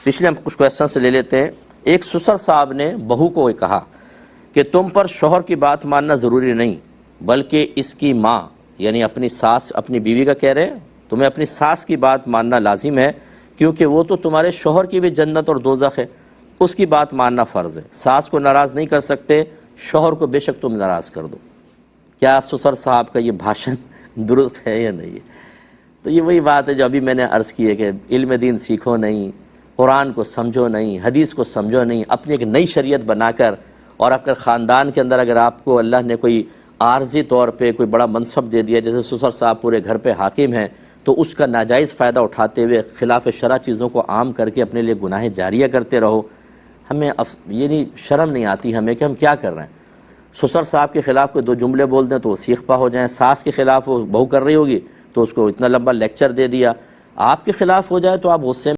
پچھلے ہم کچھ کویسچن سے لے لیتے ہیں۔ ایک سسر صاحب نے بہو کو کہا کہ تم پر شوہر کی بات ماننا ضروری نہیں، بلکہ اس کی ماں یعنی اپنی ساس، اپنی بیوی کا کہہ رہے ہیں، تمہیں اپنی ساس کی بات ماننا لازم ہے، کیونکہ وہ تو تمہارے شوہر کی بھی جنت اور دوزخ ہے، اس کی بات ماننا فرض ہے۔ ساس کو ناراض نہیں کر سکتے، شوہر کو بے شک تم ناراض کر دو۔ کیا سسر صاحب کا یہ بھاشن درست ہے یا نہیں ہے؟ تو یہ وہی بات ہے جو ابھی میں نے عرض کی ہے کہ علم دین سیکھو نہیں، قرآن کو سمجھو نہیں، حدیث کو سمجھو نہیں، اپنی ایک نئی شریعت بنا کر، اور اگر خاندان کے اندر اگر آپ کو اللہ نے کوئی عارضی طور پہ کوئی بڑا منصب دے دیا، جیسے سسر صاحب پورے گھر پہ حاکم ہیں، تو اس کا ناجائز فائدہ اٹھاتے ہوئے خلاف شرع چیزوں کو عام کر کے اپنے لیے گناہ جاریہ کرتے رہو، ہمیں یہ نہیں شرم نہیں آتی ہمیں کہ ہم کیا کر رہے ہیں؟ سسر صاحب کے خلاف کوئی دو جملے بول دیں تو وہ سیخ پا ہو جائیں، ساس کے خلاف وہ بہو کر رہی ہوگی تو اس کو اتنا لمبا لیکچر دے دیا، آپ کے خلاف ہو جائے تو آپ غصے